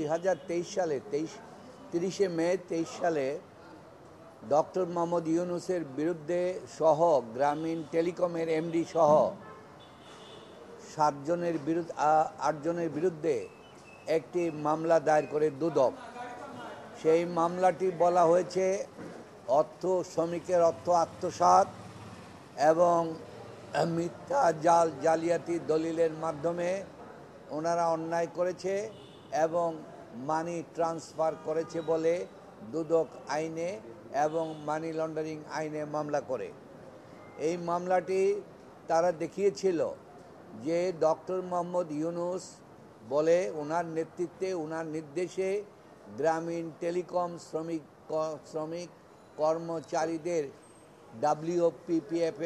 2023 সালে 30 মে 23 সালে ডক্টর মোহাম্মদ ইউনূসের বিরুদ্ধে সহ গ্রামীণ টেলিকমের এমডি সহ 8জনের বিরুদ্ধে একটি মামলা দায়ের করে দুদক। সেই মামলাটি বলা হয়েছে শ্রমিকের অর্থ আত্মসাৎ এবং মিথ্যা জালিয়াতি দলিলের মাধ্যমে ওনারা অন্যায় করেছে এবং মানি ট্রান্সফার করেছে বলে দুদক আইনে এবং মানি লন্ডারিং আইনে মামলা করে। এই মামলাটি তারা দেখিয়েছিল যে ডক্টর মোহাম্মদ ইউনূস বলে ওনার নেতৃত্বে ওনার নির্দেশে গ্রামীণ টেলিকম শ্রমিক কর্মচারীদের WPPF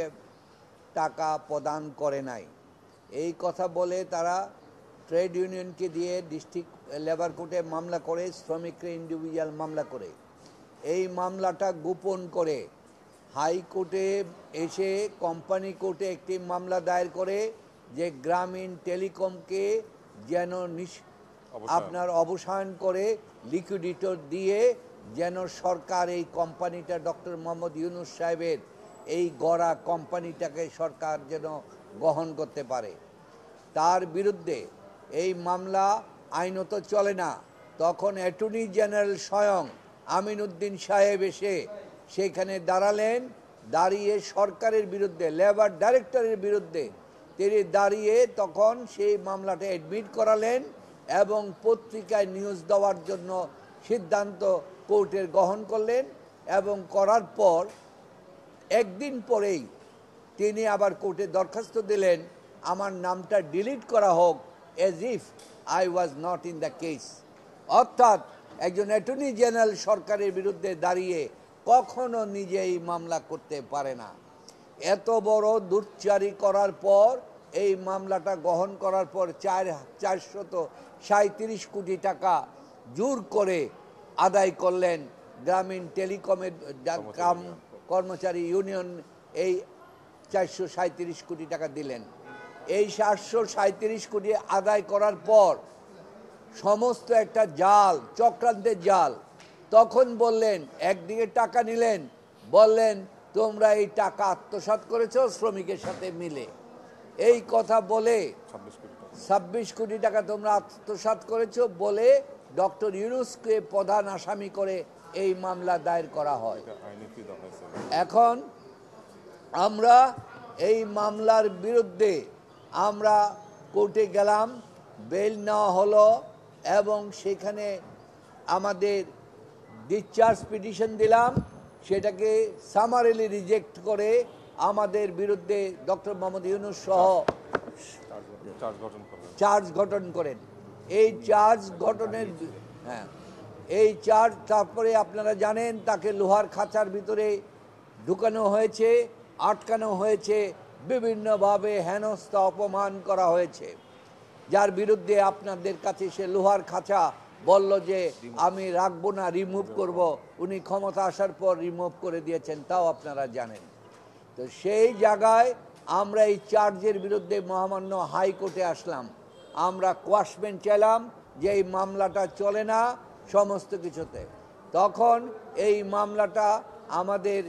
টাকা প্রদান করে নাই। এই কথা বলে তারা ট্রেড ইউনিয়নকে দিয়ে ডিস্ট্রিক্ট লেবার কোর্টে মামলা করে, শ্রমিকরা ইন্ডিভিজুয়াল মামলা করে। এই মামলাটা গোপন করে হাইকোর্টে এসে কোম্পানি কোর্টে একটি মামলা দায়ের করে যে গ্রামীণ টেলিকমকে যেন আপনার অবসান করে লিকুইডিটর দিয়ে যেন সরকার এই কোম্পানিটা ডক্টর মোহাম্মদ ইউনূস সাহেবের এই গড়া কোম্পানিটাকে সরকার যেন গ্রহণ করতে পারে। তার বিরুদ্ধে এই মামলা আইনত চলে না। তখন অ্যাটর্নি জেনারেল স্বয়ং আমিন উদ্দিন সাহেব এসে সেখানে দাঁড়িয়ে সরকারের বিরুদ্ধে, লেবার ডাইরেক্টরের বিরুদ্ধে তিনি দাঁড়িয়ে তখন সেই মামলাটা অ্যাডমিট করালেন এবং পত্রিকায় নিউজ দেওয়ার জন্য সিদ্ধান্ত কোর্টের গ্রহণ করলেন। এবং করার পর একদিন পরেই তিনি আবার কোর্টে দরখাস্ত দিলেন আমার নামটা ডিলিট করা হোক, as if I was not in the case। অর্থাৎ একজন অ্যাটর্নি জেনারেল সরকারের বিরুদ্ধে দাঁড়িয়ে কখনো নিজে এই মামলা করতে পারে না। এত বড় দুর্চারি করার পর এই মামলাটা গ্রহণ করার পর 437 কোটি টাকা জোর করে আদায় করলেন গ্রামীণ টেলিকমের কর্মচারী ইউনিয়ন। এই 437 কোটি টাকা দিলেন। এই 437 কোটি আদায় করার পর সমস্ত একটা জাল, চক্রান্তের জাল। তখন বললেন, একদিকে টাকা নিলেন, বললেন তোমরা এই টাকা আত্মসাৎ করেছো শ্রমিকের সাথে মিলে, এই কথা বলে 26 কোটি টাকা তোমরা আত্মসাৎ করেছো বলে ডক্টর ইউনূসকে প্রধান আসামি করে এই মামলা দায়ের করা হয়। এখন আমরা এই মামলার বিরুদ্ধে আমরা কোর্টে গেলাম, বেল নেওয়া হলো এবং সেখানে আমাদের ডিসচার্জ পিটিশন দিলাম। সেটাকে সামারিলি রিজেক্ট করে আমাদের বিরুদ্ধে ডক্টর মোহাম্মদ ইউনূস সহ চার্জ গঠন করেন। এই চার্জ গঠনের তারপরে আপনারা জানেন তাকে লোহার খাঁচার ভিতরে ঢুকানো হয়েছে, আটকানো হয়েছে, বিভিন্নভাবে হেনস্থা অপমান করা হয়েছে। যার বিরুদ্ধে আপনাদের কাছে সে লোহার খাঁচা বলল যে আমি রাখবো না, রিমুভ করব। উনি ক্ষমতা আসার পর রিমুভ করে দিয়েছেন, তাও আপনারা জানেন। তো সেই জায়গায় আমরা এই চার্জের বিরুদ্ধে মহামান্য হাইকোর্টে আসলাম। আমরা কোয়াশমেন্ট চাইলাম যে এই মামলাটা চলে না সমস্ত কিছুতে। তখন এই মামলাটা আমাদের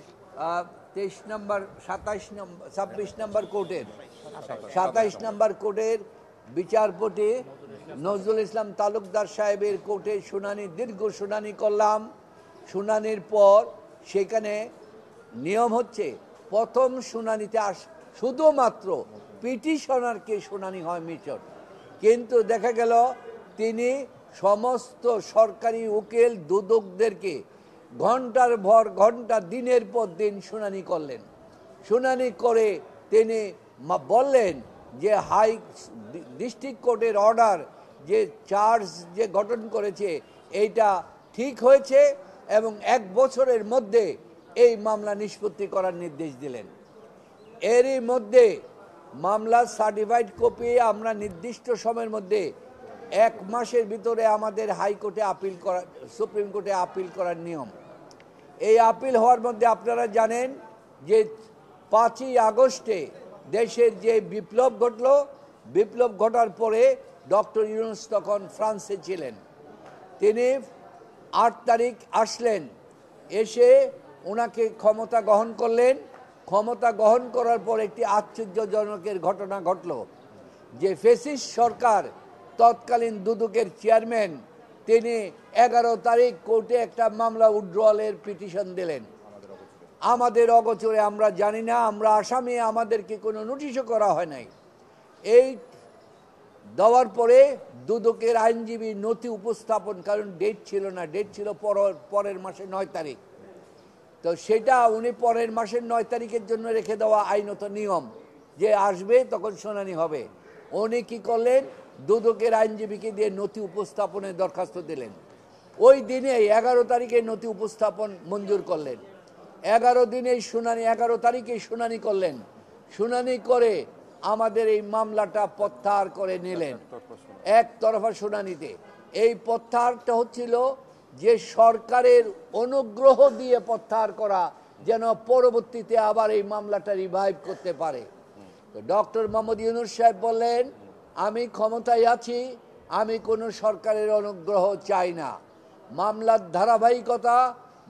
26 নম্বর কোর্টের 27 নম্বর কোর্টের বিচারপতি নজরুল ইসলাম তালুকদার সাহেবের কোর্টে দীর্ঘ শুনানি করলাম। শুনানির পর সেখানে নিয়ম হচ্ছে প্রথম শুনানিতে শুধুমাত্র পিটিশনারকে শুনানি হয় মিচর, কিন্তু দেখা গেল তিনি সমস্ত সরকারি উকিল দুদকদেরকে ঘন্টার পর ঘন্টা, দিনের পর দিন শুনানি করলেন। শুনানি করে তিনি বললেন যে ডিস্ট্রিক্ট কোর্টের অর্ডার যে চার্জ যে গঠন করেছে এইটা ঠিক হয়েছে এবং 1 বছরের মধ্যে এই মামলা নিষ্পত্তি করার নির্দেশ দিলেন। এরই মধ্যে মামলার সার্টিফাইড কপি আমরা নির্দিষ্ট সময়ের মধ্যে 1 মাসের ভিতরে আমাদের হাইকোর্টে আপিল করা, সুপ্রিম কোর্টে আপিল করার নিয়ম। এই আপিল হওয়ার মধ্যে আপনারা জানেন যে 5ই আগস্টে দেশের যে বিপ্লব ঘটল, বিপ্লব ঘটার পরে ডক্টর ইউনূস তখন ফ্রান্সে ছিলেন। তিনি 8 তারিখ আসলেন, এসে ওনাকে ক্ষমতা গ্রহণ করলেন। ক্ষমতা গ্রহণ করার পর একটি আশ্চর্যজনকের ঘটনা ঘটল যে ফ্যাসিস্ট সরকার তৎকালীন দুদকের চেয়ারম্যান তিনি 11 তারিখ কোর্টে একটা মামলা উইথড্রয়ালের পিটিশন দিলেন। আমাদের অগোচরে, আমরা জানি না, আমরা আসামি, আমাদেরকে কোনো নোটিশও করা হয় নাই। এই দেওয়ার পরে দুদকের আইনজীবী নথি উপস্থাপন, কারণ ডেট ছিল না, ডেট ছিল পরের মাসে 9 তারিখ। তো সেটা উনি পরের মাসের 9 তারিখের জন্য রেখে দেওয়া আইনত নিয়ম, যে আসবে তখন শুনানি হবে। উনি কি করলেন, দুদকের আইনজীবীকে দিয়ে নথি উপস্থাপনের দরখাস্ত দিলেন। ওই দিনে 11 তারিখে নথি উপস্থাপন মঞ্জুর করলেন। 11 দিনে শুনানি, 11 তারিখে শুনানি করলেন। শুনানি করে আমাদের এই মামলাটা প্রত্যাহার করে নিলেন একতরফা শুনানিতে। এই প্রত্যাহারটা হচ্ছিল যে সরকারের অনুগ্রহ দিয়ে প্রত্যাহার করা, যেন পরবর্তীতে আবার এই মামলাটা রিভাইভ করতে পারে। তো ডক্টর মোহাম্মদ ইউনূস সাহেব বললেন, আমি ক্ষমতায় আছি, আমি কোনো সরকারের অনুগ্রহ চাই না। মামলার ধারাবাহিকতা,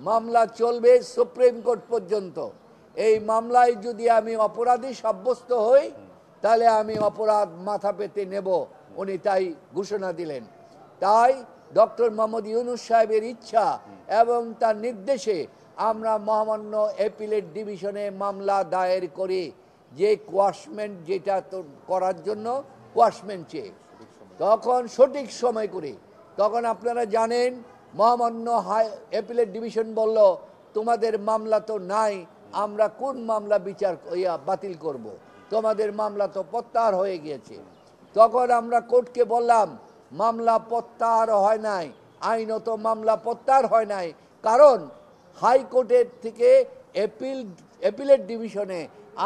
মামলা চলবে সুপ্রিম কোর্ট পর্যন্ত। এই মামলায় যদি আমি অপরাধী সাব্যস্ত হই, তাহলে আমি অপরাধ মাথা পেতে নেব। উনি তাই ঘোষণা দিলেন। তাই ডক্টর মোহাম্মদ ইউনূস সাহেবের ইচ্ছা এবং তার নির্দেশে আমরা মহামান্য অ্যাপিলেট ডিভিশনে মামলা দায়ের করি, যে কোয়াশমেন্ট, যেটা তো করার জন্য কোয়াশমেন্ট চেয়ে, তখন সঠিক সময় করে। তখন আপনারা জানেন মহামান্য অ্যাপিলেট ডিভিশন বলল, তোমাদের মামলা তো নাই, আমরা কোন মামলা বাতিল করব, তোমাদের মামলা তো প্রত্যাহার হয়ে গিয়েছে। তখন আমরা কোর্টকে বললাম, মামলা প্রত্যাহার হয় নাই, আইনত মামলা প্রত্যাহার হয় নাই, কারণ হাইকোর্টের থেকে অ্যাপিলেট ডিভিশনে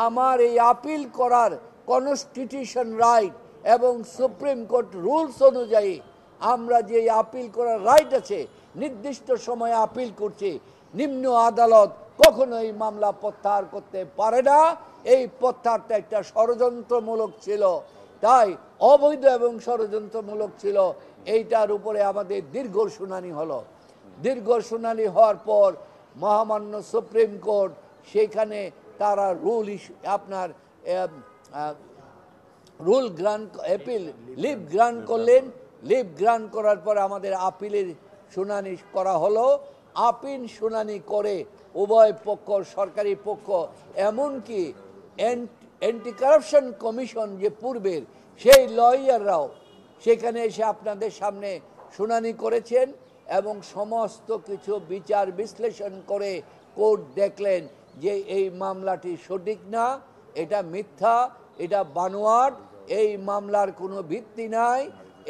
আমার এই আপিল করার কনস্টিটিউশন রাইট এবং সুপ্রিম কোর্ট রুলস অনুযায়ী আমরা যে আপিল করার রাইট আছে, নির্দিষ্ট সময়ে আপিল করছি, নিম্ন আদালত কখনো এই মামলা প্রত্যাহার করতে পারে না। এই প্রত্যাহারটা একটা ষড়যন্ত্রমূলক ছিল, তাই অবৈধ এবং ষড়যন্ত্রমূলক ছিল। এইটার উপরে আমাদের দীর্ঘ শুনানি হলো। দীর্ঘ শুনানি হওয়ার পর মহামান্য সুপ্রিম কোর্ট সেখানে তারা rule grant, appeal leave grant করলেন। লিভ গ্রান্ট করার পর আমাদের আপিলের শুনানি করা হলো। আপিল শুনানি করে উভয় পক্ষ, সরকারি পক্ষ, এমনকি অ্যান্টি কারাপশন কমিশন যে পূর্বের, সেই লয়াররাও সেখানে এসে আপনাদের সামনে শুনানি করেছেন এবং সমস্ত কিছু বিচার বিশ্লেষণ করে কোর্ট দেখলেন যে এই মামলাটি সঠিক না, এটা মিথ্যা, এটা বানোয়াট, এই মামলার কোনো ভিত্তি নাই,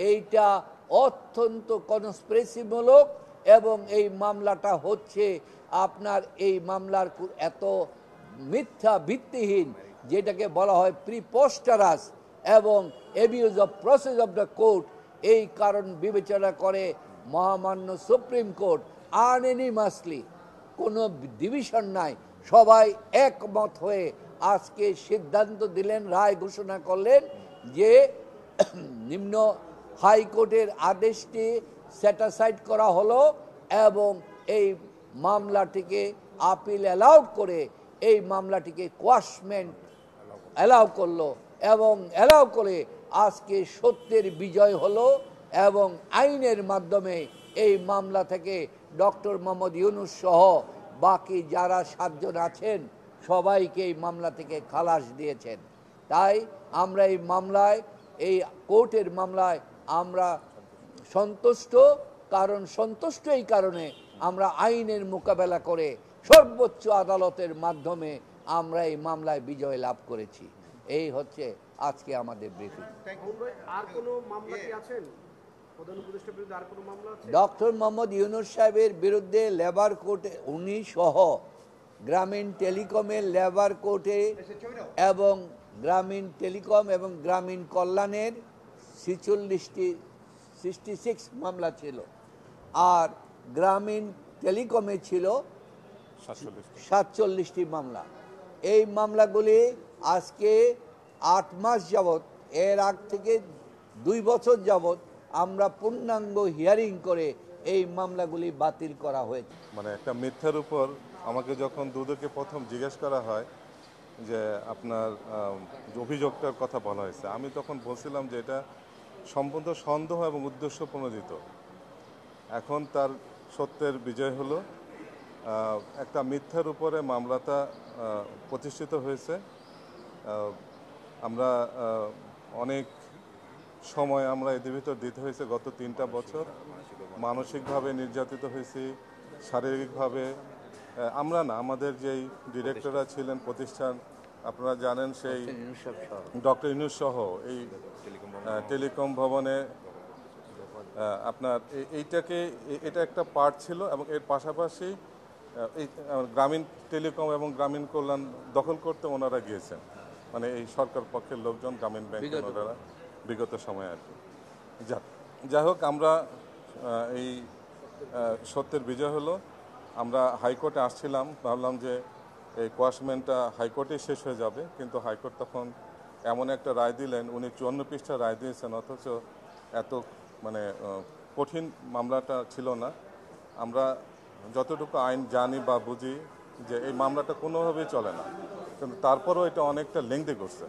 এইটা অত্যন্ত কনস্পিরেসিমূলক এবং এই মামলাটা হচ্ছে আপনার এই মামলার এত মিথ্যা, ভিত্তিহীন, যেটাকে বলা হয় প্রিপোস্টারাস এবং abuse of process of the court. এই কারণ বিবেচনা করে মহামান্য সুপ্রিম কোর্ট আনএনিমাসলি, কোনো ডিভিশন নাই, সবাই একমত হয়ে আজকে সিদ্ধান্ত দিলেন, রায় ঘোষণা করলেন যে নিম্ন হাইকোর্টের আদেশটি স্যাটিসফাইড করা হলো এবং এই মামলাটিকে আপিল অ্যালাউড করে এই মামলাটিকে কোয়াশমেন্ট অ্যালাউ করলো এবং অ্যালাউ করে আজকে সত্যের বিজয় হলো এবং আইনের মাধ্যমে এই মামলা থেকে ডক্টর মোহাম্মদ ইউনূস সহ বাকি যারা 7 জন আছেন সবাইকে এই মামলা থেকে খালাস দিয়েছেন। তাই আমরা এই মামলায়, এই কোর্টের মামলায় আমরা সন্তুষ্ট, কারণ সন্তুষ্ট এই কারণে আমরা আইনের মোকাবেলা করে সর্বোচ্চ আদালতের মাধ্যমে আমরা এই মামলায় বিজয় লাভ করেছি। এই হচ্ছে আজকে আমাদের ব্রিফিং। আর কোনো মামলা কি আছেন? প্রধান উপদেষ্টার বিরুদ্ধে আর কোনো মামলা আছে? ডক্টর মোহাম্মদ ইউনূস সাহেবের বিরুদ্ধে লেবার কোর্টে, উনি সহ গ্রামীণ টেলিকমের লেবার কোর্টে এবং গ্রামীণ টেলিকম এবং গ্রামীণ কল্যাণের 66 মামলা ছিল, আর গ্রামীণ টেলিকমে ছিল 47টি মামলা। এই মামলাগুলি আজকে 8 মাস যাবৎ, এর আগ থেকে 2 বছর যাবৎ আমরা পূর্ণাঙ্গ হিয়ারিং করে এই মামলাগুলি বাতিল করা হয়েছে। মানে একটা মিথ্যার উপর আমাকে যখন দুদকে প্রথম জিজ্ঞেস করা হয় যে আপনার যে অভিযোগটার কথা বলা হয়েছে, আমি তখন বলছিলাম যে এটা সম্পূর্ণ সন্দেহ এবং উদ্দেশ্য প্রণোদিত। এখন তার সত্যের বিজয় হলো, একটা মিথ্যার উপরে মামলাটা প্রতিষ্ঠিত হয়েছে। আমরা অনেক সময় আমরা এদের ভিতর দিতে হয়েছে, গত 3টা বছর মানসিকভাবে নির্যাতিত হয়েছি, শারীরিকভাবে। আমরা না, আমাদের যেই ডিরেক্টররা ছিলেন প্রতিষ্ঠান, আপনারা জানেন, সেই ডক্টর ইউনূস সহ এই টেলিকম ভবনে আপনার এটা একটা পার্ট ছিল। এবং এর পাশাপাশি এই গ্রামীণ টেলিকম এবং গ্রামীণ কল্যাণ দখল করতে ওনারা গিয়েছেন, মানে এই সরকার পক্ষের লোকজন, গ্রামীণ ব্যাংকের ওনারা বিগত সময়ে আর কি। যাই হোক, আমরা এই সত্যের বিজয় হলো। আমরা হাইকোর্টে আসছিলাম, ভাবলাম যে এই কোয়াশমেন্টটা হাইকোর্টেই শেষ হয়ে যাবে, কিন্তু হাইকোর্ট তখন এমন একটা রায় দিলেন, উনি 54 পৃষ্ঠা রায় দিয়েছেন, অথচ এত মানে কঠিন মামলাটা ছিল না। আমরা যতটুকু আইন জানি বা বুঝি যে এই মামলাটা কোনোভাবেই চলে না, কিন্তু তারপরও এটা অনেকটা লেংদি করছে।